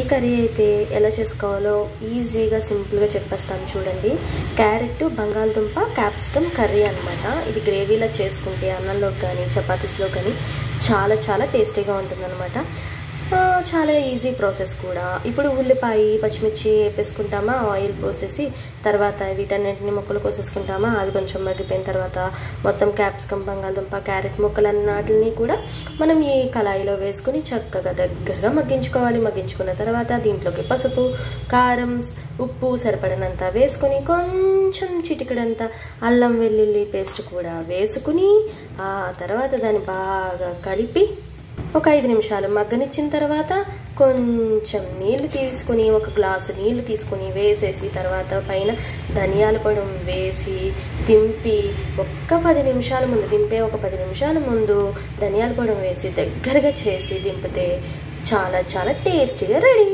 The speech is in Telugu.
ఈ కర్రీ అయితే ఎలా చేసుకోవాలో ఈజీగా సింపుల్గా చెప్పేస్తాను చూడండి. క్యారెట్, బంగాళదుంప, క్యాప్సికమ్ కర్రీ అనమాట. ఇది గ్రేవీలా చేసుకుంటే అన్నంలోకి కానీ చపాతీస్లో కానీ చాలా చాలా టేస్టీగా ఉంటుందన్నమాట. చాలా ఈజీ ప్రాసెస్ కూడా. ఇప్పుడు ఉల్లిపాయ, పచ్చిమిర్చి వేపేసుకుంటామా, ఆయిల్ పోసేసి తర్వాత వీటన్నింటిని ముక్కలు కోసేసుకుంటామా. అది కొంచెం మగ్గిపోయిన తర్వాత మొత్తం క్యాప్సికమ్, బంగాళదుంప, క్యారెట్ ముక్కలన్నిటిని కూడా మనం ఈ కళాయిలో వేసుకుని చక్కగా దగ్గరగా మగ్గించుకోవాలి. మగ్గించుకున్న తర్వాత దీంట్లోకి పసుపు, కారం, ఉప్పు సరిపడినంత వేసుకొని కొంచెం చిటికెడంత అల్లం వెల్లుల్లి పేస్ట్ కూడా వేసుకుని ఆ తర్వాత దాన్ని బాగా కలిపి ఒక 5 నిమిషాలు మగ్గనిచ్చిన తర్వాత కొంచెం నీళ్లు తీసుకుని, ఒక గ్లాసు నీళ్లు తీసుకుని వేసేసి తర్వాత పైన ధనియాల పొడి వేసి దింపి ఒక్క 10 నిమిషాల ముందు ఒక 10 నిమిషాల ముందు ధనియాల పొడి వేసి దగ్గరగా చేసి దింపితే చాలా చాలా టేస్టీగా రెడీ.